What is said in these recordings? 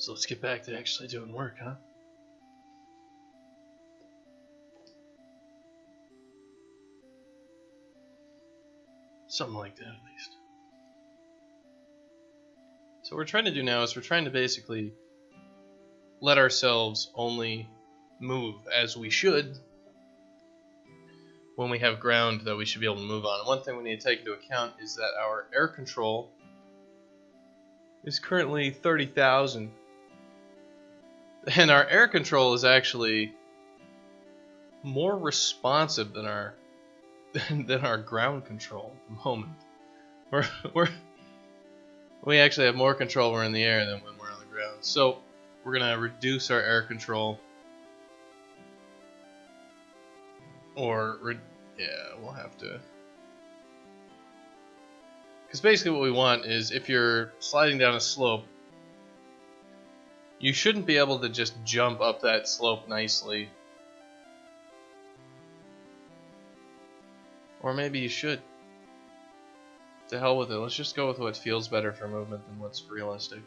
So let's get back to actually doing work, huh? Something like that, at least. So what we're trying to do now is we're trying to basically let ourselves only move as we should when we have ground that we should be able to move on. And one thing we need to take into account is that our air control is currently 30,000. And our air control is actually more responsive than our ground control at the moment. We actually have more control when we're in the air than when we're on the ground. So we're gonna reduce our air control, we'll have to. Because basically what we want is if you're sliding down a slope, you shouldn't be able to just jump up that slope nicely. Or maybe you should. To hell with it. Let's just go with what feels better for movement than what's realistic.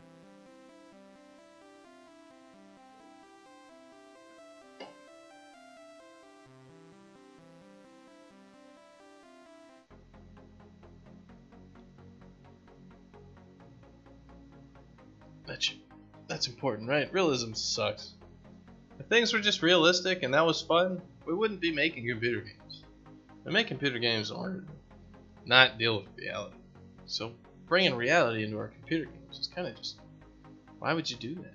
That's important, right? Realism sucks. If things were just realistic and that was fun, we wouldn't be making computer games. We make computer games in order to not deal with reality. So bringing reality into our computer games is kind of just... Why would you do that?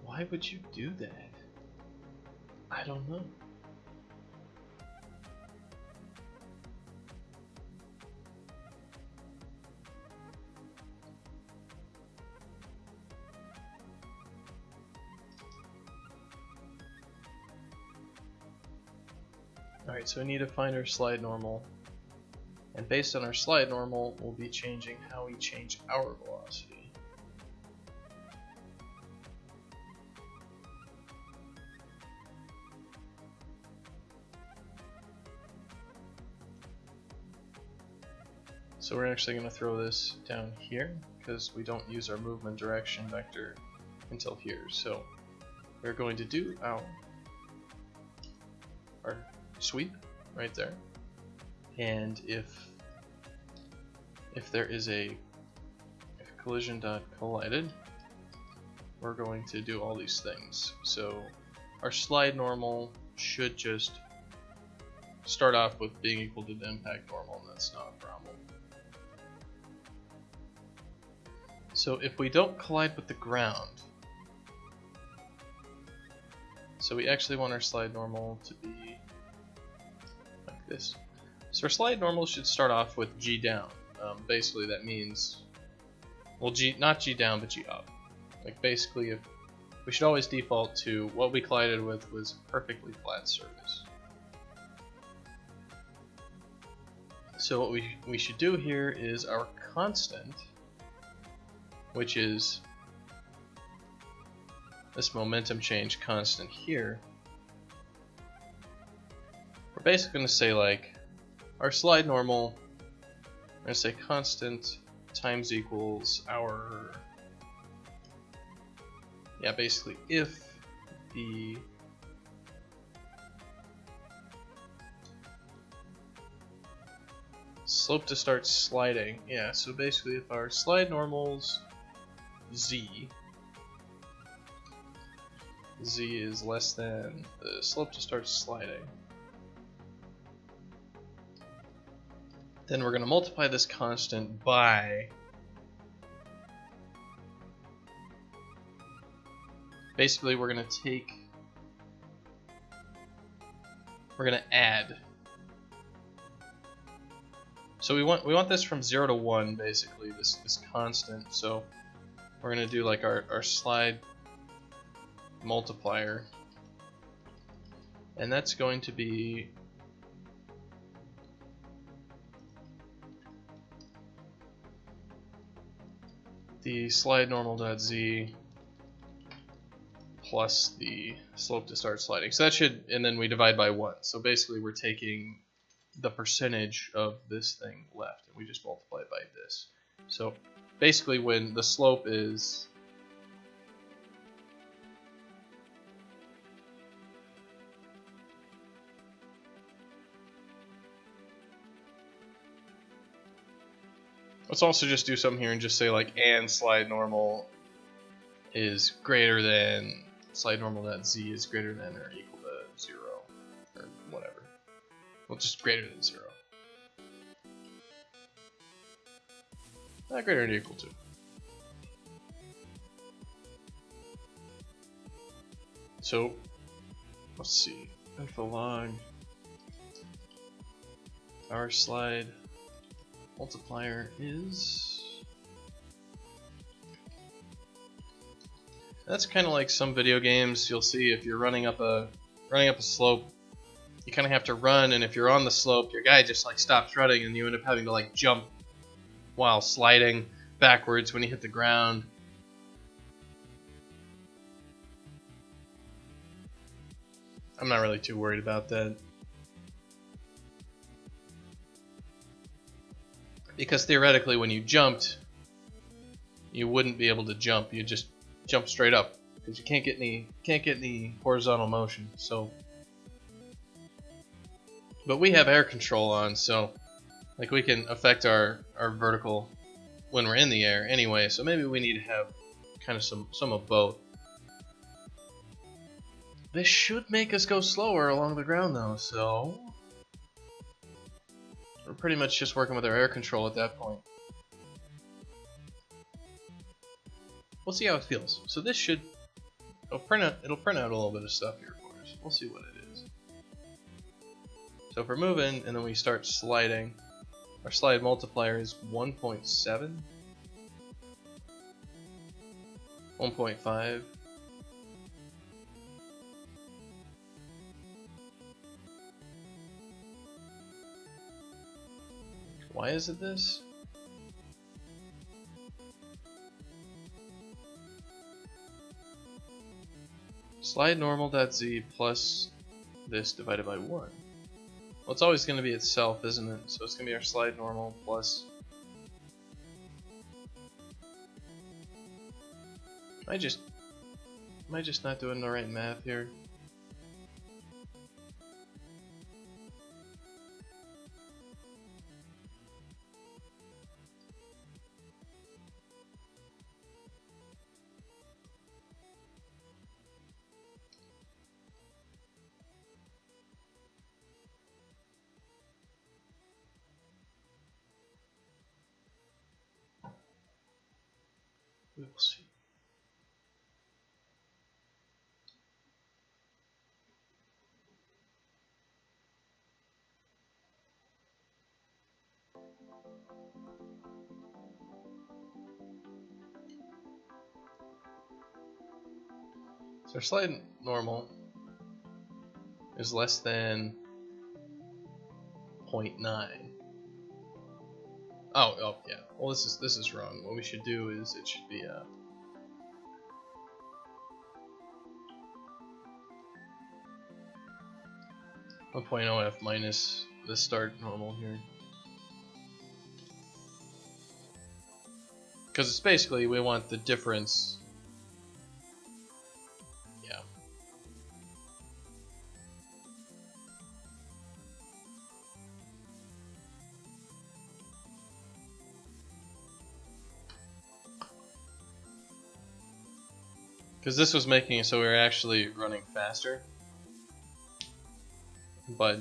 Why would you do that? I don't know. Alright, so we need to find our slide normal. And based on our slide normal, we'll be changing how we change our velocity. So we're actually going to throw this down here because we don't use our movement direction vector until here. So we're going to do our sweep right there, and if there is if collision dot collided, we're going to do all these things. So our slide normal should just start off with being equal to the impact normal, and that's not a problem. So if we don't collide with the ground, so we actually want our slide normal to be like this. So our slide normal should start off with G down. Basically that means, well, not G down, but G up. Like basically, if we should always default to what we collided with was a perfectly flat surface. So what we should do here is our constant, which is this momentum change constant here. We're basically going to say like our slide normal, we're going to say constant times equals our, basically if the slope to start sliding, so basically if our slide normal's z is less than the slope to start sliding, then we're going to multiply this constant by basically we're going to add. So we want this from 0 to 1, basically this constant. So we're going to do like our slide multiplier, and that's going to be the slide normal.z plus the slope to start sliding. So that should, and then we divide by 1. So basically we're taking the percentage of this thing left and we just multiply it by this. So basically when the slope is let's also just do something here and just say like and slide normal is greater than slide normal that z is greater than or equal to 0 or whatever. Well, just greater than 0. Not greater than or equal to. So let's see. Info log. Our slide multiplier is. That's kind of like some video games. You'll see if you're running up a slope, you kind of have to run, and if you're on the slope, your guy just like stops running, and you end up having to like jump while sliding backwards when you hit the ground. I'm not really too worried about that, because theoretically when you jumped, you wouldn't be able to jump. You just jump straight up because you can't get any horizontal motion. So, but we have air control on, so like we can affect our vertical when we're in the air anyway. So maybe we need to have kind of some of both. This should make us go slower along the ground though, so we're pretty much just working with our air control at that point. We'll see how it feels. So this should it'll print out a little bit of stuff here for us. We'll see what it is. So if we're moving and then we start sliding, our slide multiplier is 1.7, 1.5. Why is it this? Slide normal.z plus this divided by 1. Well, it's always going to be itself, isn't it? So it's going to be our slide normal plus. Am I just not doing the right math here? We will see. So our slide normal is less than 0.9. Oh yeah. Well, this is wrong. What we should do is it should be 1.0f minus the start normal here, because it's basically we want the difference. Yeah. Because this was making it so we were actually running faster, but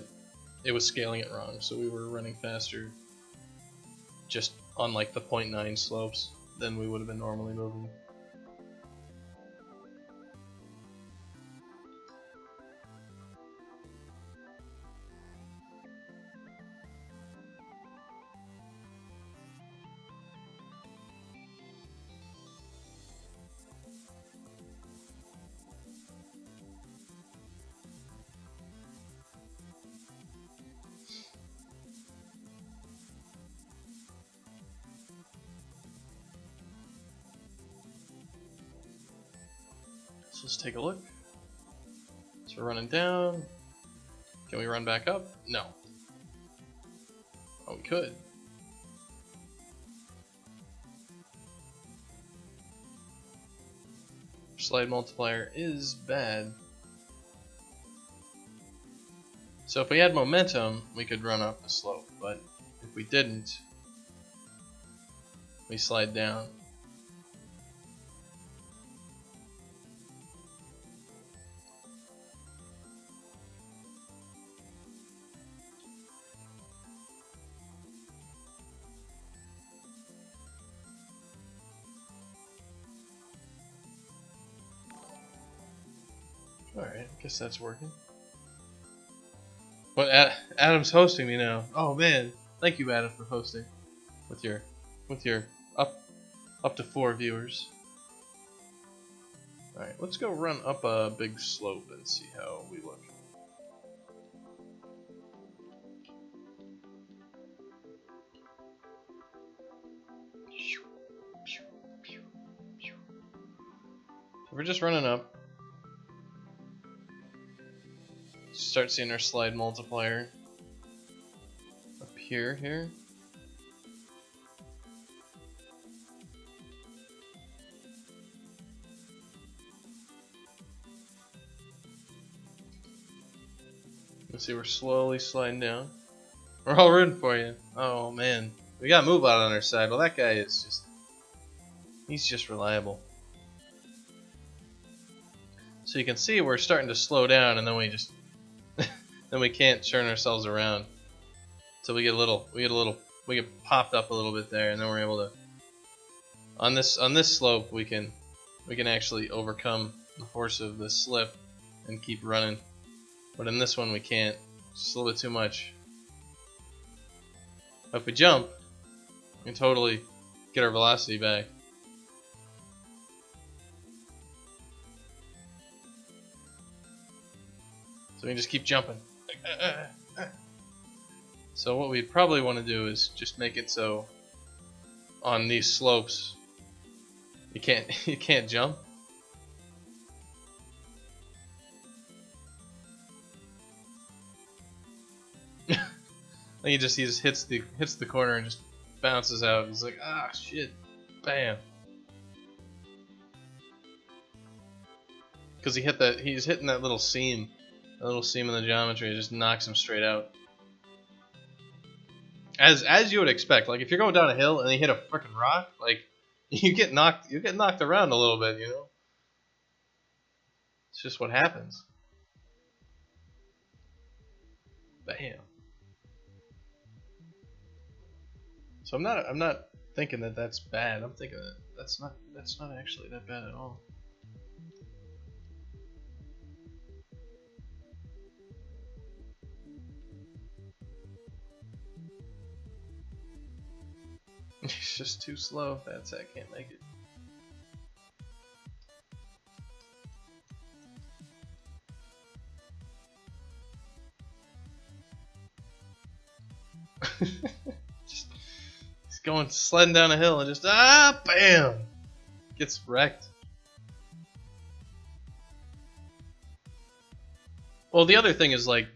it was scaling it wrong, so we were running faster just on like the 0.9 slopes than we would have been normally moving. So let's take a look. So we're running down. Can we run back up? No. Oh, we could. slide multiplier is bad. So if we had momentum, we could run up the slope, but if we didn't, we slide down. Alright, I guess that's working. But Adam's hosting me now. Oh man, thank you Adam for hosting with your up to 4 viewers. Alright, let's go run up a big slope and see how we look. So we're just running up. Start seeing our slide multiplier appear here. Let's see, we're slowly sliding down. We're all rooting for you. Oh man, we got Moobot on our side. Well, that guy is just—he's just reliable. So you can see we're starting to slow down, and then we just then we can't turn ourselves around until we get popped up a little bit there, and then we're able to. On this slope, we can actually overcome the force of the slip and keep running. But in this one, we can't. It's just a little bit too much. But if we jump, we can totally get our velocity back. So we can just keep jumping. So what we probably want to do is just make it so on these slopes you can't jump. He just hits the corner and just bounces out. He's like, ah shit, bam. Because he's hitting that little seam. A little seam in the geometry, it just knocks him straight out. As you would expect, like if you're going down a hill and you hit a freaking rock, like you get knocked around a little bit, you know. It's just what happens. Bam. So I'm not thinking that that's bad. I'm thinking that that's not actually that bad at all. It's just too slow. I can't make it. He's going sledding down a hill and just bam, gets wrecked. Well, the other thing is like,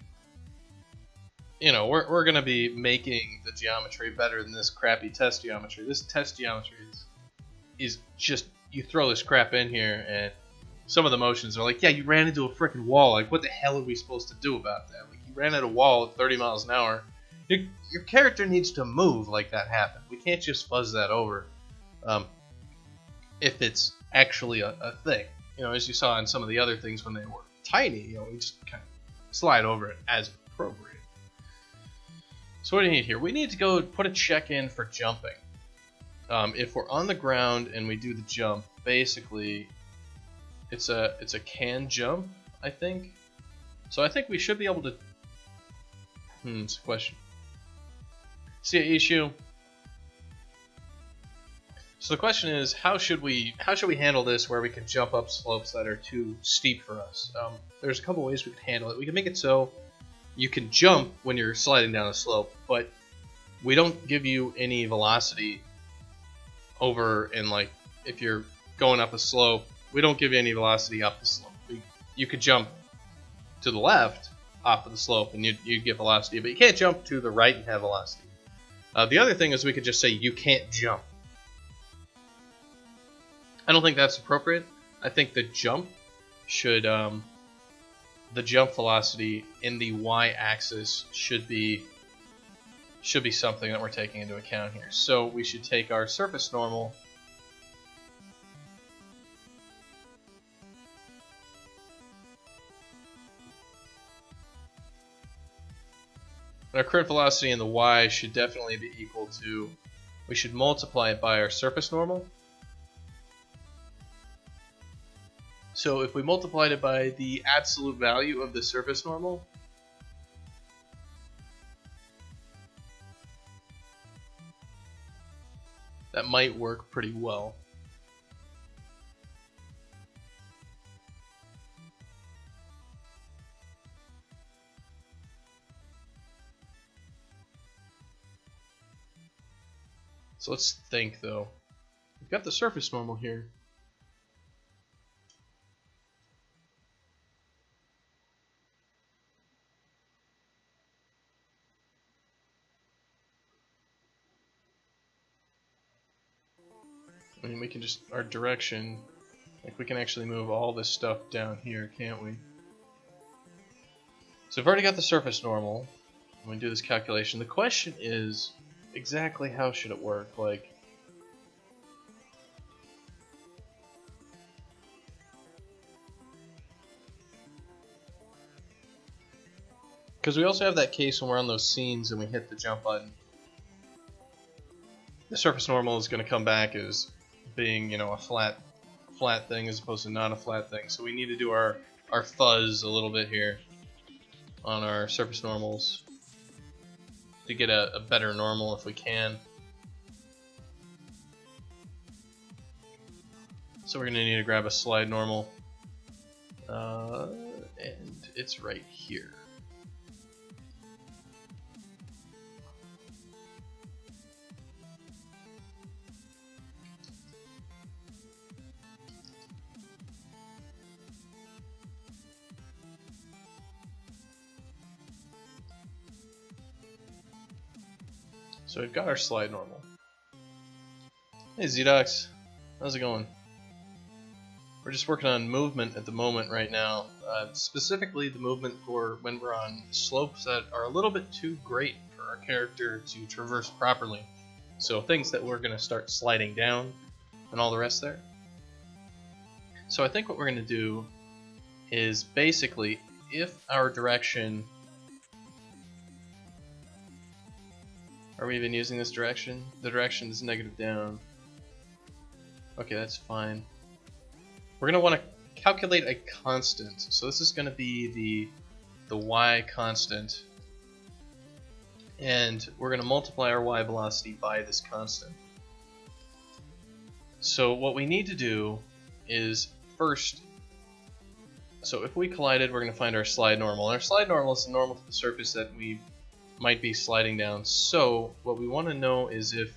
you know, we're gonna be making the geometry better than this crappy test geometry. This test geometry is just, you throw this crap in here and some of the motions are like, yeah, you ran into a freaking wall. Like, what the hell are we supposed to do about that? Like, you ran at a wall at 30 miles an hour. Your character needs to move like that happened. We can't just fuzz that over if it's actually a thing. You know, as you saw in some of the other things when they were tiny, you know, we just kind of slide over it as appropriate. So what do you need here? We need to go put a check in for jumping. If we're on the ground and we do the jump, basically it's a can jump, I think. So I think we should be able to. It's a question. See an issue. So the question is, how should we handle this where we can jump up slopes that are too steep for us? There's a couple ways we can handle it. We can make it so you can jump when you're sliding down a slope, but we don't give you any velocity over, and like if you're going up a slope, we don't give you any velocity up the slope. You could jump to the left off of the slope and you'd get velocity, but you can't jump to the right and have velocity. The other thing is we could just say you can't jump. I don't think that's appropriate. I think the jump should the jump velocity in the y-axis should be something that we're taking into account here. So we should take our surface normal and our current velocity in the y should definitely be equal to, we should multiply it by our surface normal. So if we multiplied it by the absolute value of the surface normal, that might work pretty well. So let's think though. We've got the surface normal here. I mean, we can just, our direction, like we can actually move all this stuff down here, can't we? So I've already got the surface normal. When we do this calculation, the question is exactly how should it work? Like, because we also have that case when we're on those scenes and we hit the jump button. The surface normal is going to come back as being, you know, a flat thing as opposed to not a flat thing. So we need to do our fuzz a little bit here on our surface normals to get a better normal if we can. So we're going to need to grab a slide normal, and it's right here. So we've got our slide normal. Hey ZDocs, how's it going? We're just working on movement at the moment right now, specifically the movement for when we're on slopes that are a little bit too great for our character to traverse properly. So things that we're going to start sliding down and all the rest there. So I think what we're going to do is basically, if our direction, are we even using this direction? The direction is negative down. Okay, that's fine. We're going to want to calculate a constant. So this is going to be the y constant. And we're going to multiply our y velocity by this constant. So what we need to do is first, so if we collided, we're going to find our slide normal. Our slide normal is the normal to the surface that we might be sliding down. So what we want to know is if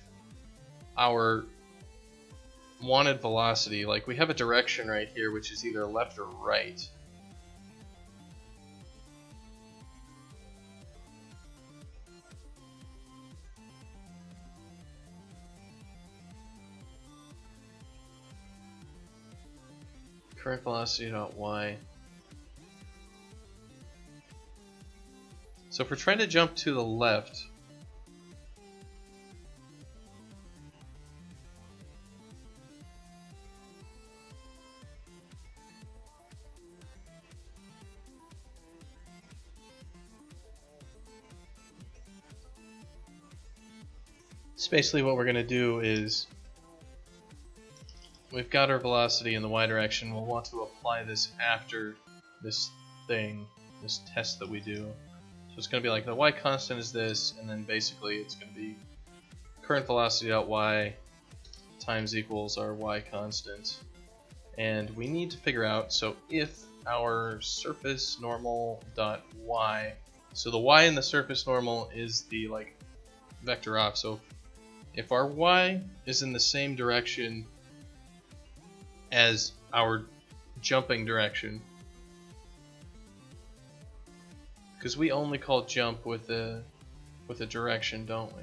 our wanted velocity, like we have a direction right here which is either left or right. Current velocity dot y. So if we're trying to jump to the left, so basically what we're going to do is, we've got our velocity in the y direction, we'll want to apply this after this thing, this test that we do. So it's going to be like the y constant is this, and then basically it's going to be current velocity dot y times equals our y constant. And we need to figure out, so if our surface normal dot y, so the y in the surface normal is the like vector off, so if our y is in the same direction as our jumping direction, because we only call jump with a direction, don't we?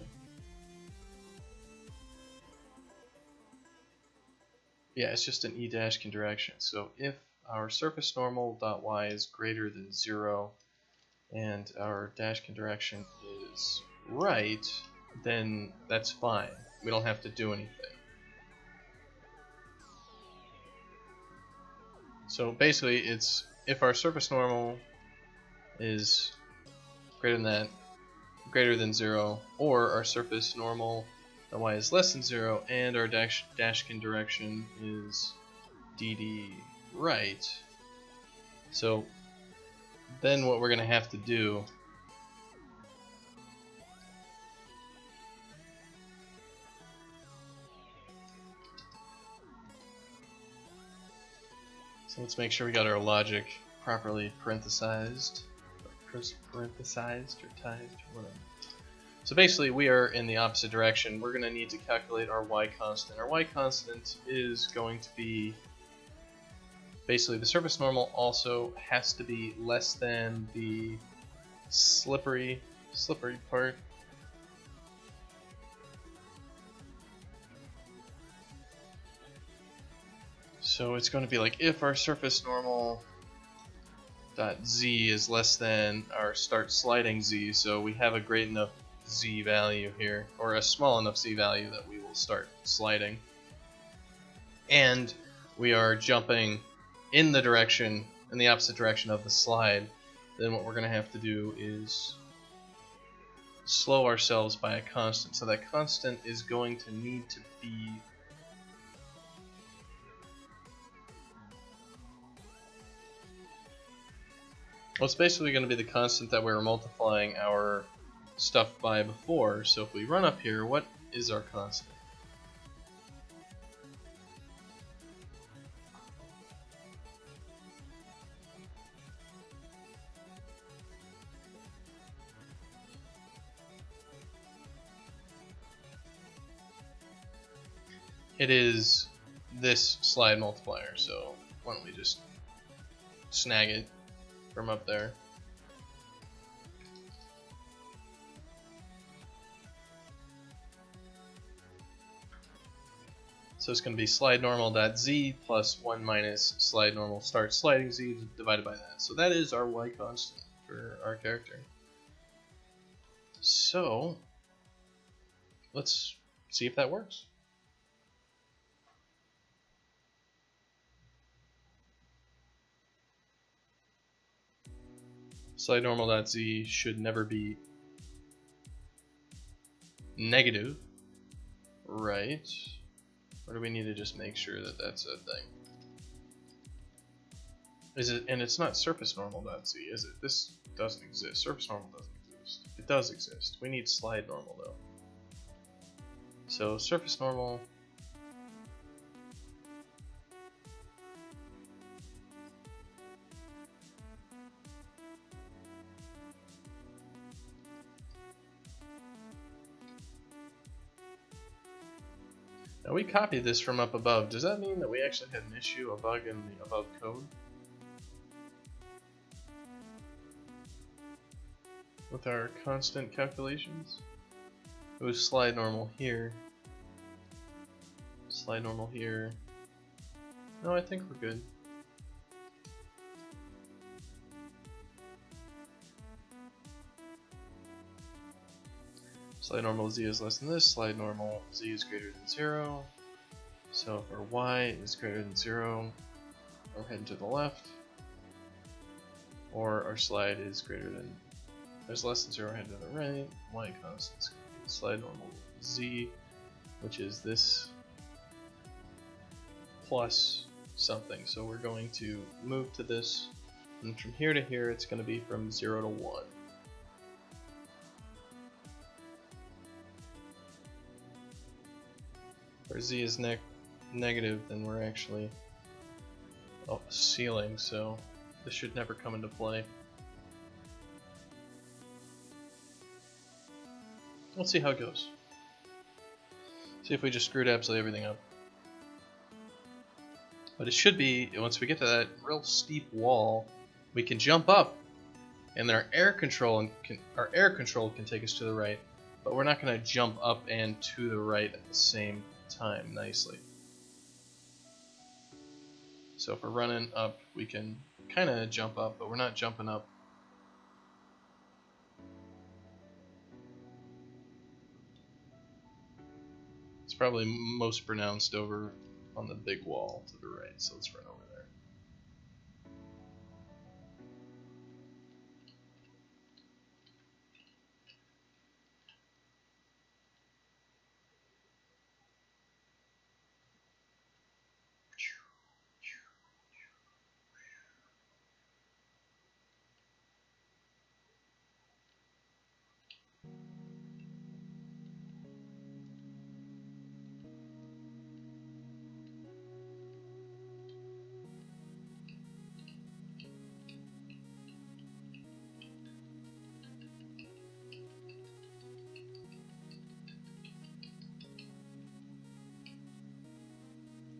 Yeah, it's just an e Dashkin direction. So if our surface normal dot y is greater than 0 and our Dashkin direction is right, then that's fine. We don't have to do anything. So basically, it's if our surface normal is greater than 0, or our surface normal dot y is less than 0, and our Dashkin direction is dd right. So then what we're going to have to do so let's make sure we got our logic properly parenthesized or tized or whatever. So basically we are in the opposite direction. We're going to need to calculate our y constant. Our y constant is going to be basically the surface normal also has to be less than the slippery part. So it's going to be like if our surface normal dot z is less than our start sliding z, so we have a great enough z value here, or a small enough z value that we will start sliding, and we are jumping in the opposite direction of the slide, then what we're going to have to do is slow ourselves by a constant. So that constant is going to need to be well, it's basically going to be the constant that we were multiplying our stuff by before. So if we run up here, what is our constant? It is this slide multiplier, so why don't we just snag it from up there. So it's going to be slide normal dot z plus 1 minus slide normal start sliding z divided by that. So that is our y constant for our character. So let's see if that works. Slide normal dot z should never be negative, right? Or do we need to just make sure that that's a thing? Is it? And it's not surface normal dot z, is it? This doesn't exist. Surface normal doesn't exist. It does exist. We need slide normal though. So surface normal. Now we copied this from up above. Does that mean that we actually had an issue, a bug in the above code? With our constant calculations? It was slide normal here. Slide normal here. No, I think we're good. Slide normal z is less than this, slide normal z is greater than 0. So if our y is greater than 0, we're heading to the left. Or our slide is less than 0, heading to the right. Y constant is going to be slide normal z, which is this plus something. So we're going to move to this, and from here to here it's going to be from 0 to 1. If our z is negative, then we're actually ceiling, so this should never come into play. Let's see how it goes. See if we just screwed absolutely everything up. But it should be, once we get to that real steep wall, we can jump up, and then our air control can take us to the right, but we're not going to jump up and to the right at the same time nicely. So if we're running up, we can kind of jump up, but we're not jumping up. It's probably most pronounced over on the big wall to the right, so let's run over there.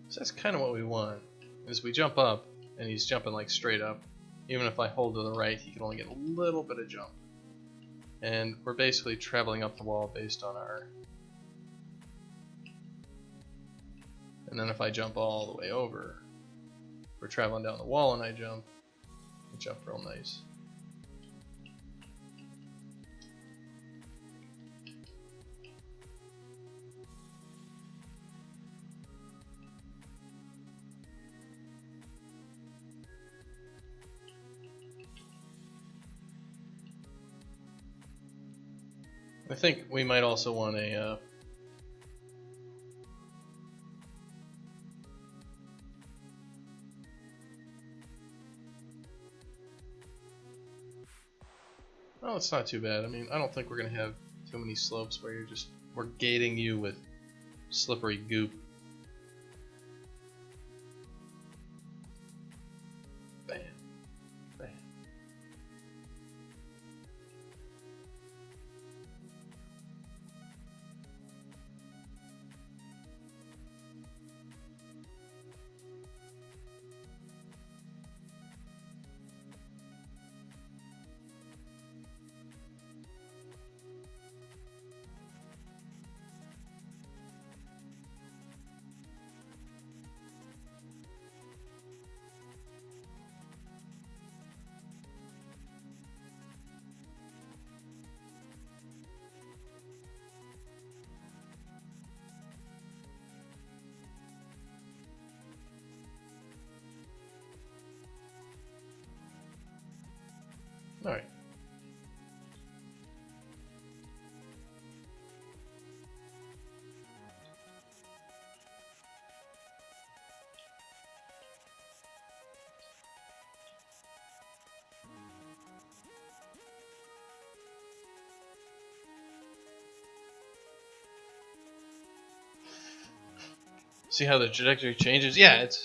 So that's kind of what we want, is we jump up, and he's jumping like straight up. Even if I hold to the right, he can only get a little bit of jump. And we're basically traveling up the wall based on our... And then if I jump all the way over, we're traveling down the wall and I jump real nice. I think we might also want a well, it's not too bad. I mean, I don't think we're gonna have too many slopes where we're gating you with slippery goop. Bam, bam. All right. See how the trajectory changes? Yeah, it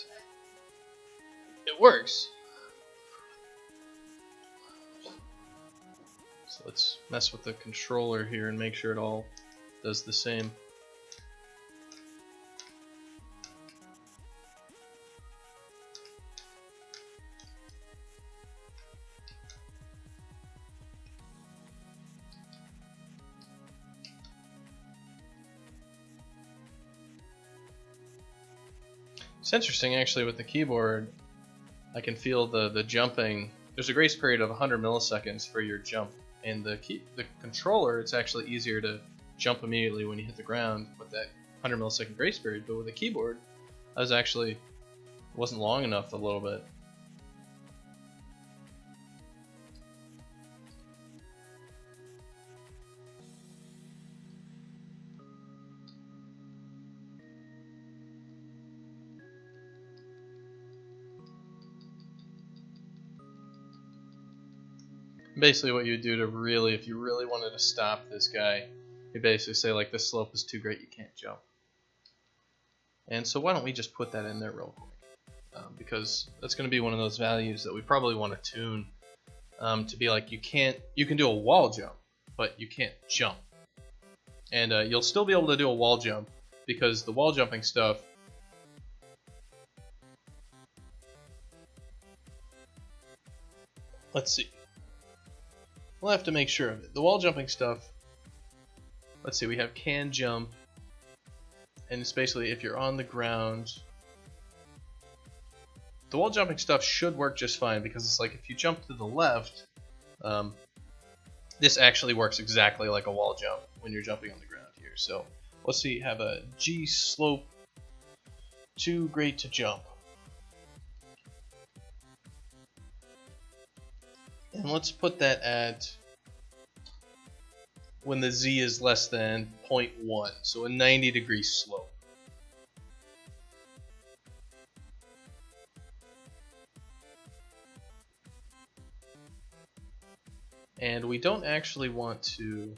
works. So let's mess with the controller here and make sure it all does the same. It's interesting actually with the keyboard. I can feel the jumping. There's a grace period of 100 milliseconds for your jump. And the controller, it's actually easier to jump immediately when you hit the ground with that 100 millisecond grace period. But with the keyboard, it wasn't long enough a little bit. Basically what you would do if you really wanted to stop this guy, you basically say like this slope is too great, you can't jump. And so why don't we just put that in there real quick, because that's going to be one of those values that we probably want to tune to be like you can do a wall jump, but you can't jump. And you'll still be able to do a wall jump because the wall jumping stuff, let's see. We'll have to make sure of it. The wall jumping stuff, let's see, we have can jump, and it's basically if you're on the ground, the wall jumping stuff should work just fine, because it's like if you jump to the left, this actually works exactly like a wall jump when you're jumping on the ground here. So let's see, have a G slope too great to jump. And let's put that at when the Z is less than 0.1, so a 90-degree slope. And we don't actually want to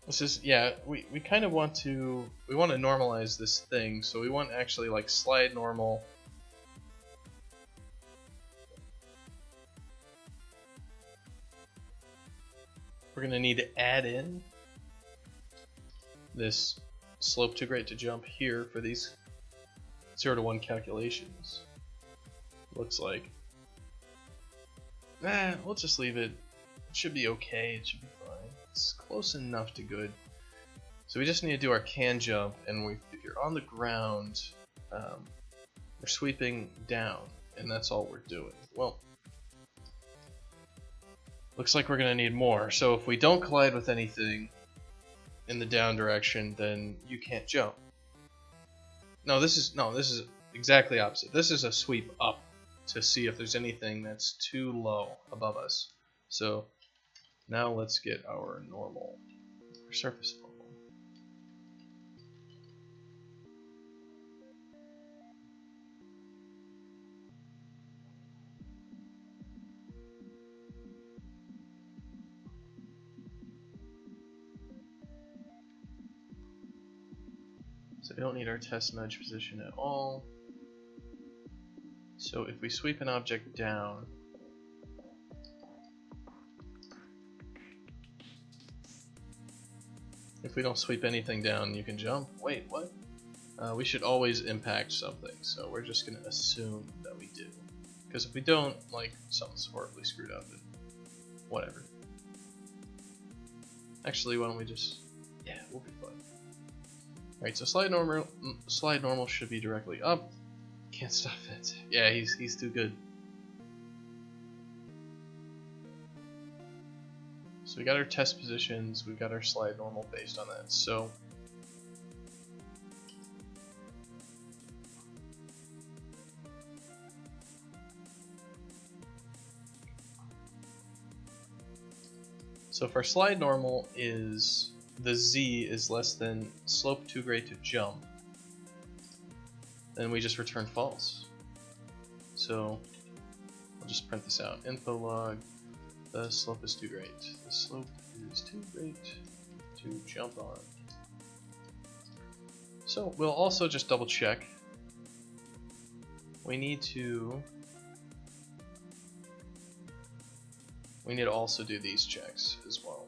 this is, yeah, we kind of want to, we want to normalize this thing, so we want actually like slide normal. We're going to need to add in this slope too great to jump here for these 0 to 1 calculations. Looks like. We'll just leave it. It should be okay, it should be fine. It's close enough to good. So we just need to do our can jump, and if you're on the ground, we're sweeping down, and that's all we're doing. Well, looks like we're going to need more. So if we don't collide with anything in the down direction, then you can't jump. No, this is exactly opposite. This is a sweep up to see if there's anything that's too low above us. So now let's get our normal, our surface normal. So we don't need our test nudge position at all. So if we sweep an object down, if we don't sweep anything down, you can jump. Wait, what? We should always impact something, so we're just going to assume that we do. Because if we don't, like, something's horribly screwed up, and whatever. Actually, why don't we just... yeah, we'll be fine. Alright, so slide normal should be directly up. Can't stop it. Yeah, he's too good. So we got our test positions, we've got our slide normal based on that. So if our slide normal is the Z is less than slope too great to jump, then we just return false. So I'll just print this out. Info log, the slope is too great. The slope is too great to jump on. So we'll also just double check. We need to also do these checks as well.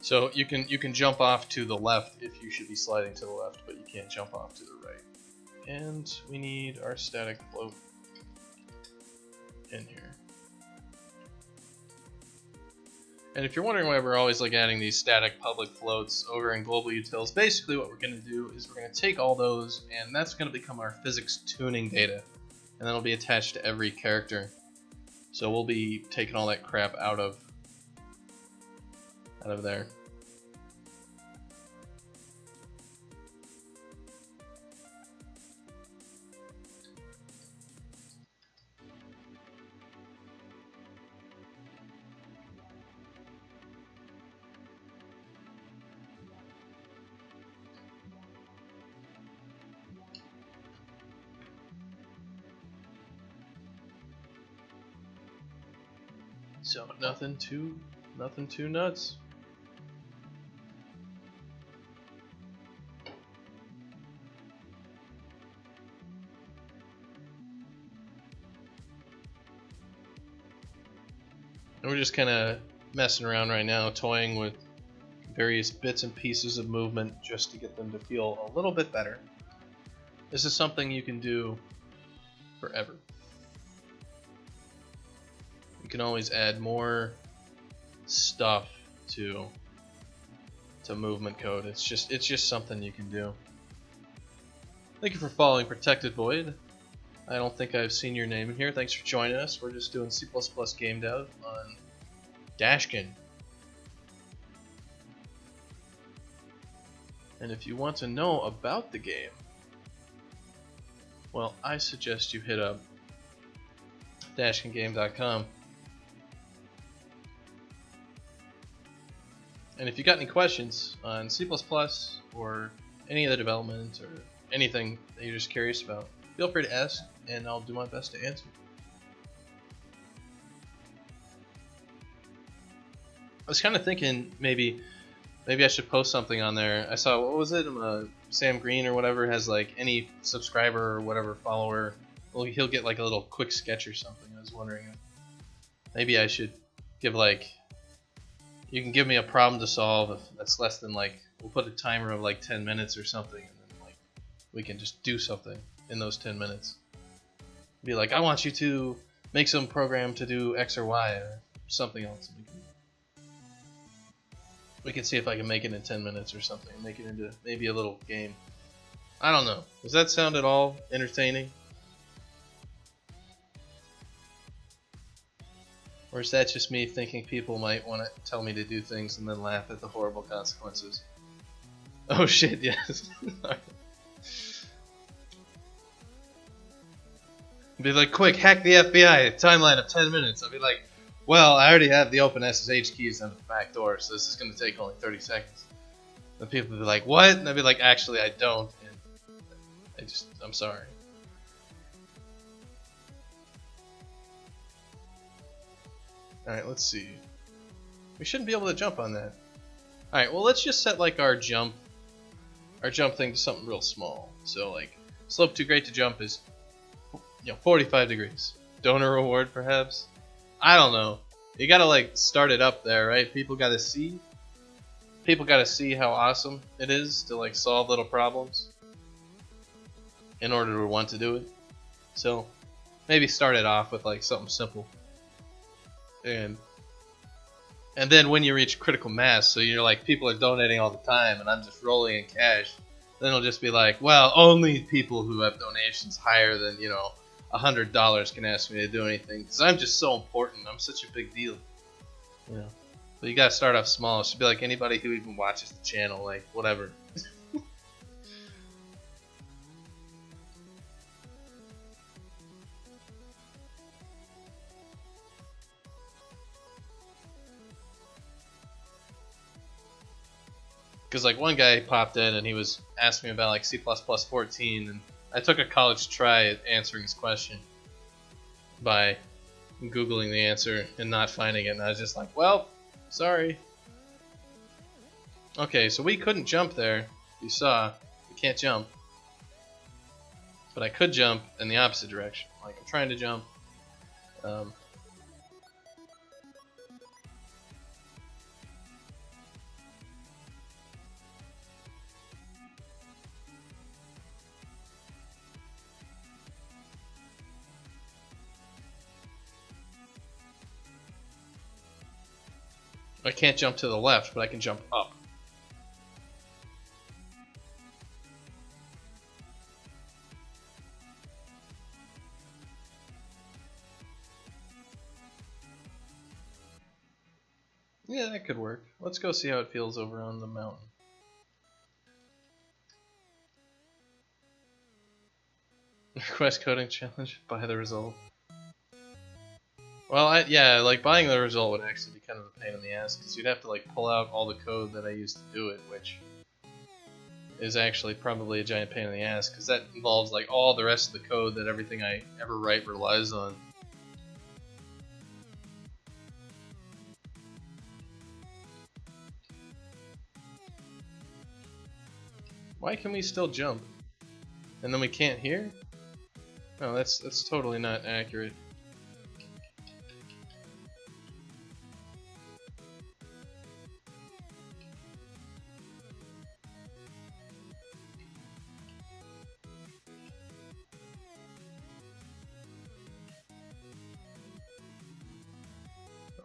So you can jump off to the left if you should be sliding to the left, but you can't jump off to the right. And we need our static float in here. And if you're wondering why we're always like adding these static public floats over in global utils, basically what we're going to do is we're going to take all those, and that's going to become our physics tuning data, and that'll be attached to every character. So we'll be taking all that crap out of there. So nothing too nuts. And we're just kind of messing around right now, toying with various bits and pieces of movement just to get them to feel a little bit better. This is something you can do forever. You can always add more stuff to movement code. It's just something you can do. Thank you for following Protected Void. I don't think I've seen your name in here. Thanks for joining us. We're just doing C++ game dev on Dashkin. And if you want to know about the game, well, I suggest you hit up dashkingame.com. And if you got any questions on C++ or any of the development or anything that you're just curious about, feel free to ask, and I'll do my best to answer. I was kind of thinking maybe I should post something on there. I saw, what was it? Sam Green or whatever has like any subscriber or whatever follower, well, he'll get like a little quick sketch or something. I was wondering if maybe I should give like, you can give me a problem to solve if that's less than like, we'll put a timer of like 10 minutes or something, and then like we can just do something in those 10 minutes. Be like, I want you to make some program to do X or Y or something else. We can see if I can make it in 10 minutes or something, make it into maybe a little game. I don't know. Does that sound at all entertaining? Or is that just me thinking people might want to tell me to do things and then laugh at the horrible consequences? Oh shit, yes. Be like, quick, hack the FBI, timeline of 10 minutes. I'll be like, well, I already have the open SSH keys on the back door, so this is going to take only 30 seconds. And people will be like, what? And I'll be like, actually, I don't. And I'm sorry. Alright, let's see. We shouldn't be able to jump on that. Alright, well, let's just set like our jump thing to something real small. So like, slope too great to jump is 45 degrees. Donor reward, perhaps? I don't know. You gotta like start it up there, right? People gotta see how awesome it is to like solve little problems in order to want to do it. So maybe start it off with like something simple. And then when you reach critical mass, so you're like, people are donating all the time and I'm just rolling in cash, then it'll just be like, well, only people who have donations higher than, $100 can ask me to do anything, because I'm just so important. I'm such a big deal. But you gotta start off small. It should be like anybody who even watches the channel, like whatever. Because like one guy popped in and he was asking me about like C++ 14, and I took a college try at answering his question by Googling the answer and not finding it, and I was just like, well, sorry. Okay, so we couldn't jump there. You saw, we can't jump. But I could jump in the opposite direction. Like, I'm trying to jump. I can't jump to the left, but I can jump up. Yeah, that could work. Let's go see how it feels over on the mountain. Request coding challenge, buy the result. Well, yeah, like buying the result would actually be kind of a pain in the ass, because you'd have to like pull out all the code that I used to do it, which is actually probably a giant pain in the ass, because that involves like all the rest of the code that everything I ever write relies on. Why can we still jump? And then we can't hear? No, that's totally not accurate.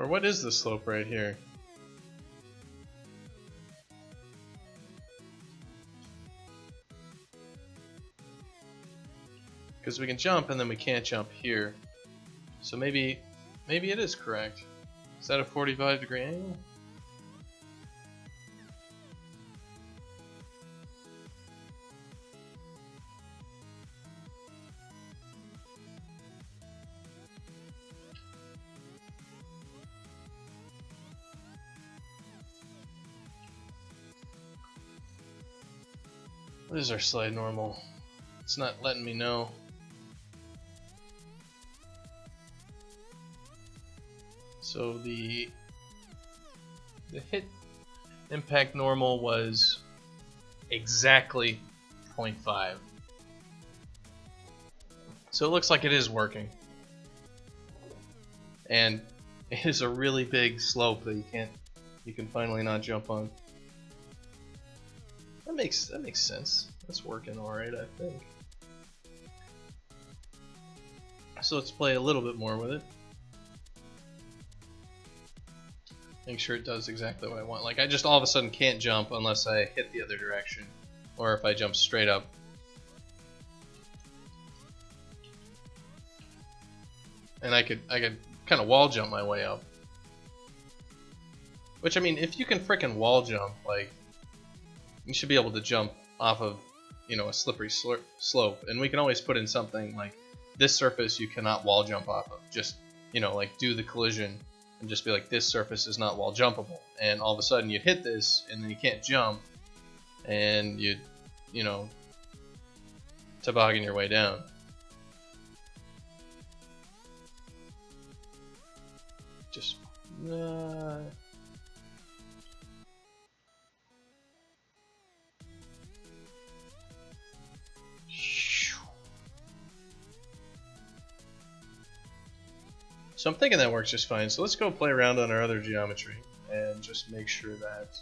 Or what is the slope right here? Because we can jump and then we can't jump here. So maybe it is correct. Is that a 45-degree angle? What is our slide normal? It's not letting me know. So the hit impact normal was exactly 0.5. So it looks like it is working. And it is a really big slope that you can finally not jump on. That makes sense. That's working alright, I think. So let's play a little bit more with it. Make sure it does exactly what I want. Like, I just all of a sudden can't jump unless I hit the other direction, or if I jump straight up. And I could kind of wall jump my way up. Which, I mean, if you can frickin' wall jump, like, you should be able to jump off of, you know, a slippery slope. And we can always put in something like, this surface you cannot wall jump off of. Just, you know, like, do the collision and just be like, this surface is not wall jumpable. And all of a sudden you'd hit this, and then you can't jump, and you'd, you know, toboggan your way down. Just, So I'm thinking that works just fine. So let's go play around on our other geometry and just make sure that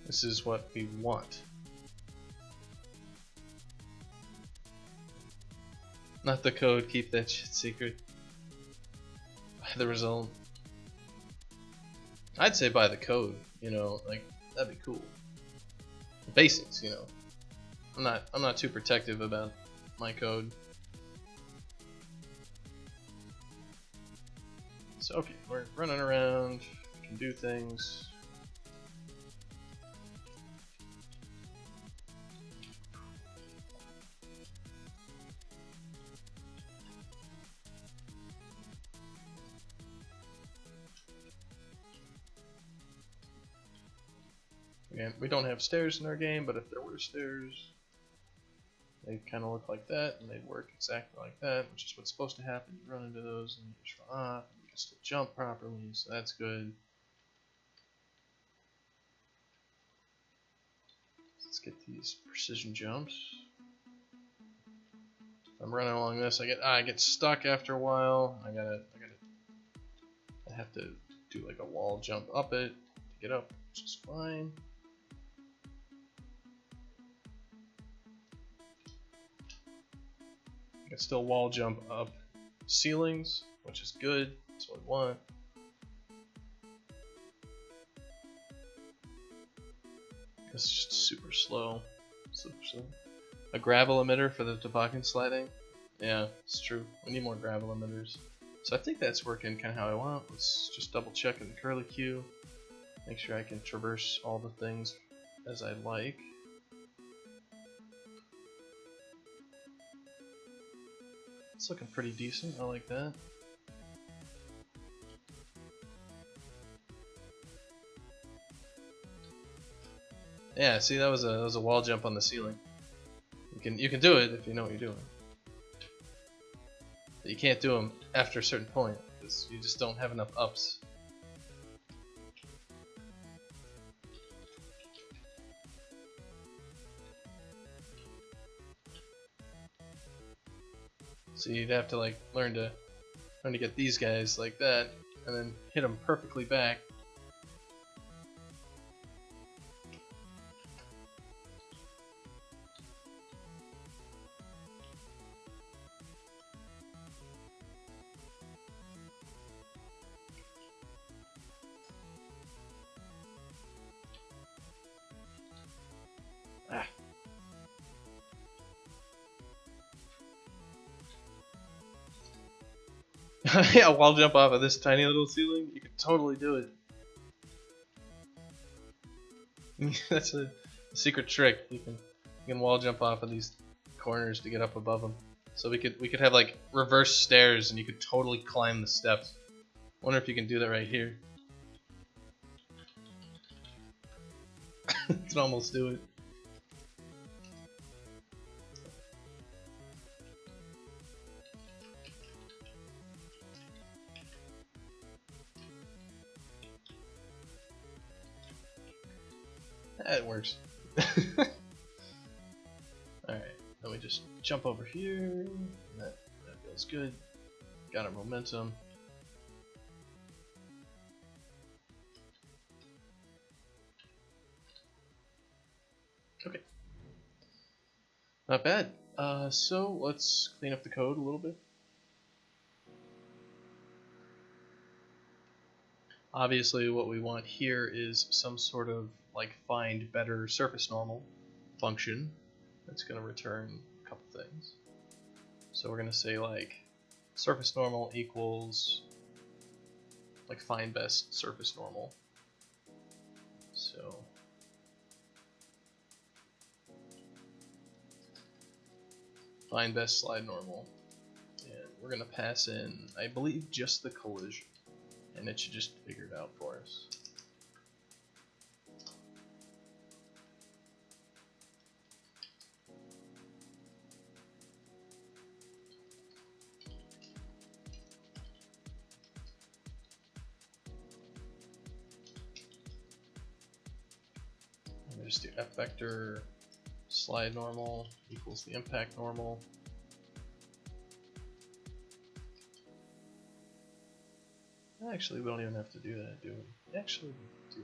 this is what we want. Not the code, keep that shit secret. By the result. I'd say by the code, you know, like, that'd be cool. The basics, you know. I'm not too protective about my code. So okay, we're running around, we can do things. And we don't have stairs in our game, but if there were stairs, they'd kind of look like that, and they'd work exactly like that, which is what's supposed to happen. You run into those, and you just run off, and you can still jump properly, so that's good. Let's get these precision jumps. I'm running along this. I get stuck after a while. I have to do like a wall jump up it to get up, which is fine. I can still wall jump up ceilings, which is good. That's what I want. It's just super slow. A gravel emitter for the toboggan sliding? Yeah, it's true. We need more gravel emitters. So I think that's working kind of how I want. Let's just double check in the curly queue. Make sure I can traverse all the things as I like. It's looking pretty decent. I like that. Yeah, see, that was a wall jump on the ceiling. You can do it if you know what you're doing. But you can't do them after a certain point because you just don't have enough ups. So you'd have to like learn to get these guys like that, and then hit them perfectly back. Yeah, wall jump off of this tiny little ceiling. You could totally do it. That's a secret trick. You can wall jump off of these corners to get up above them. So we could have like reverse stairs, and you could totally climb the steps. Wonder if you can do that right here. You can almost do it. That works. Alright, then we just jump over here. That feels good. Got our momentum. Okay. Not bad. So let's clean up the code a little bit. Obviously what we want here is some sort of like find better surface normal function that's going to return a couple things. So we're going to say like surface normal equals like find best surface normal. So find best slide normal, and we're going to pass in, I believe, just the collision, and it should just figure it out for us. I'm going to just do f vector slide normal equals the impact normal. Actually, we don't even have to do that, do we? Actually, we do.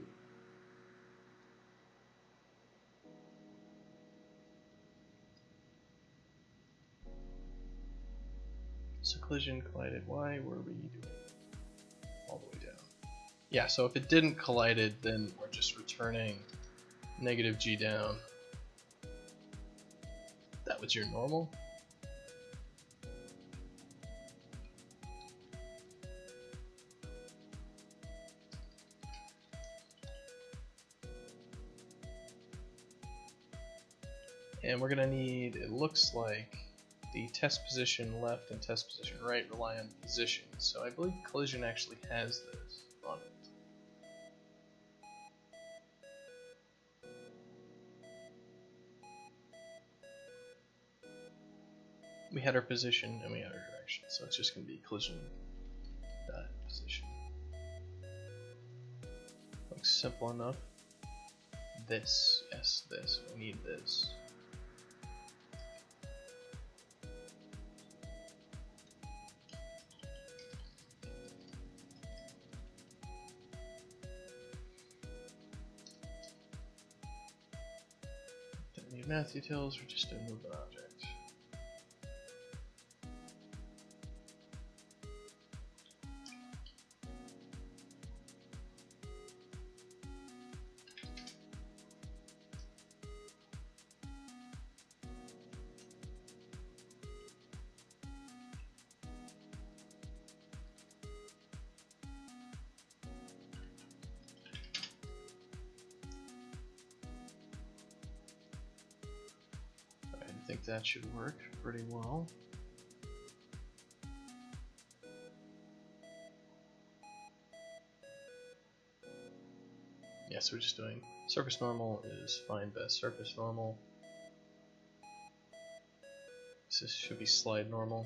So collision collided. Why were we doing all the way down? Yeah, so if it didn't collided, then we're just returning negative g down. That was your normal? And we're gonna need, it looks like, the test position left and test position right rely on position. So I believe collision actually has this on it. We had our position and we had our direction, so it's just gonna be collision dot position. Looks simple enough. This, yes, this. We need this. Don't need math details, we're just doing move an object. I think that should work pretty well. Yeah, so we're just doing surface normal is find best surface normal. So this should be slide normal.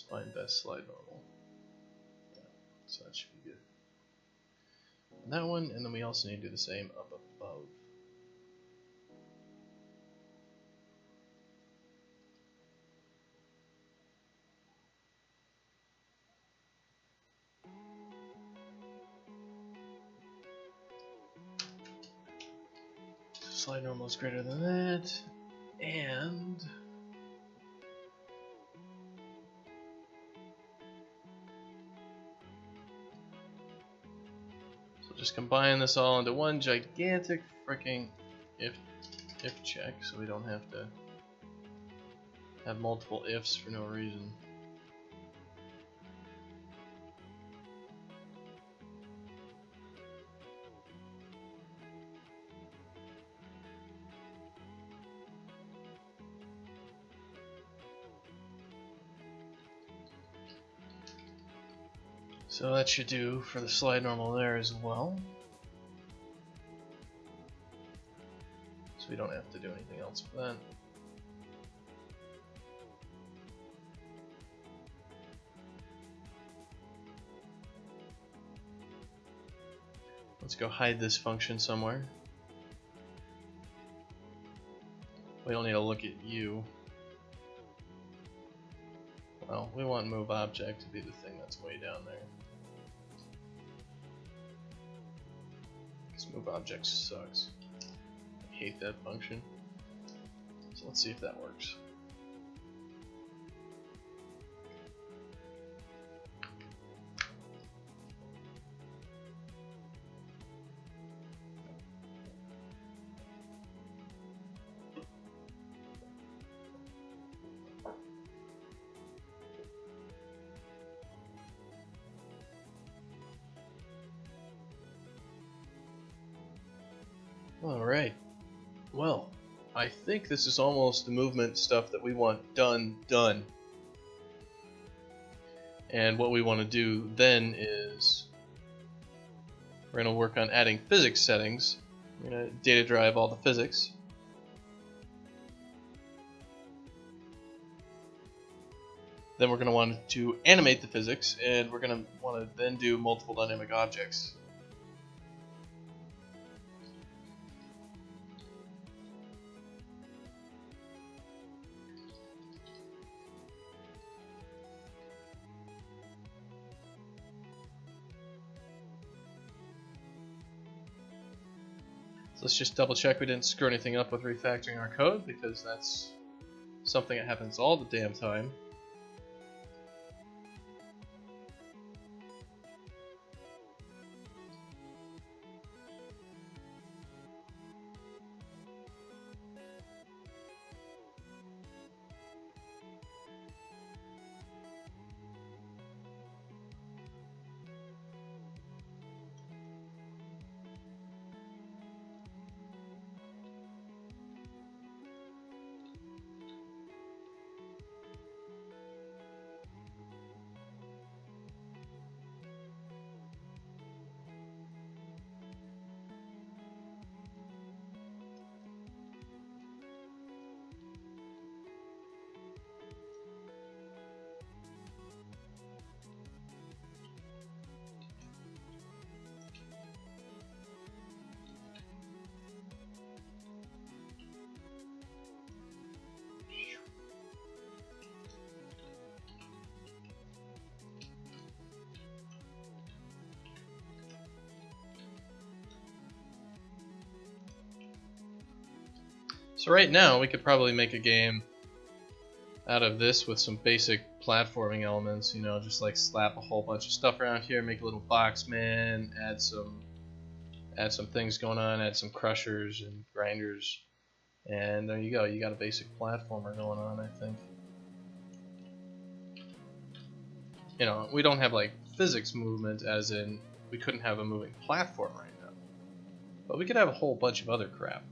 Find best slide normal. Yeah, so that should be good. And that one, and then we also need to do the same up above. Slide normal is greater than that, and so just combine this all into one gigantic freaking if check, so we don't have to have multiple ifs for no reason. So that should do for the slide normal there as well. So we don't have to do anything else for that. Let's go hide this function somewhere. We don't need to look at you. Well, we want move object to be the thing that's way down there. Because move object sucks. I hate that function. So let's see if that works. Alright, well, I think this is almost the movement stuff that we want done. And what we want to do then is we're going to work on adding physics settings. We're going to data drive all the physics. Then we're going to want to animate the physics, and we're going to want to then do multiple dynamic objects. So let's just double check we didn't screw anything up with refactoring our code, because that's something that happens all the damn time. So right now we could probably make a game out of this with some basic platforming elements, you know, just like slap a whole bunch of stuff around here, make a little box man, add some things going on, add some crushers and grinders, and there you go, you got a basic platformer going on, I think. You know, we don't have like physics movement, as in we couldn't have a moving platform right now, but we could have a whole bunch of other crap.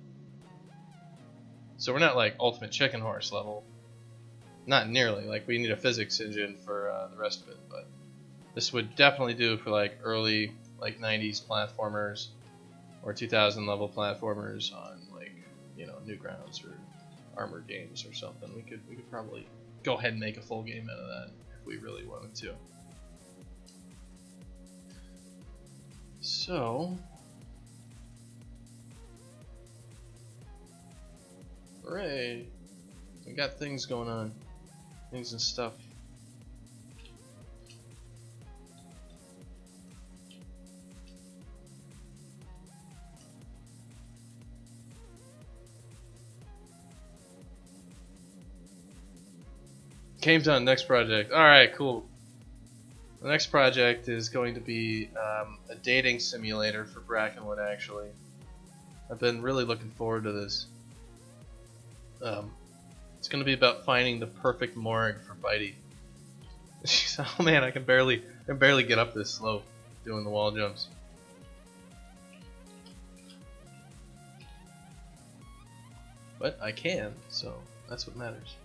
So we're not like ultimate chicken horse level. Not nearly. Like, we need a physics engine for the rest of it, but this would definitely do for like early like 90s platformers or 2000 level platformers on like, you know, Newgrounds or Armor games or something. We could probably go ahead and make a full game out of that if we really wanted to. So hooray! We got things going on. Things and stuff. Game's done. Next project. Alright, cool. The next project is going to be a dating simulator for Brackenwood, actually. I've been really looking forward to this. It's going to be about finding the perfect morgue for Bitey. Oh man, I can barely get up this slope doing the wall jumps. But I can, so that's what matters.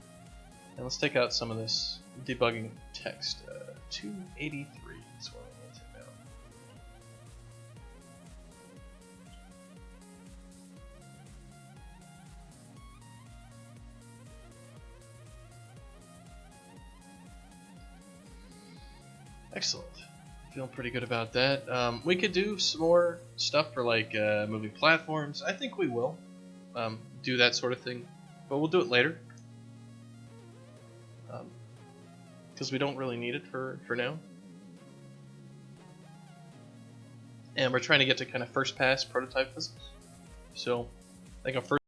And let's take out some of this debugging text. 283 is what I Excellent. Feeling pretty good about that. We could do some more stuff for like moving platforms. I think we will do that sort of thing, but we'll do it later because we don't really need it for now. And we're trying to get to kind of first pass prototype physics. So I think our first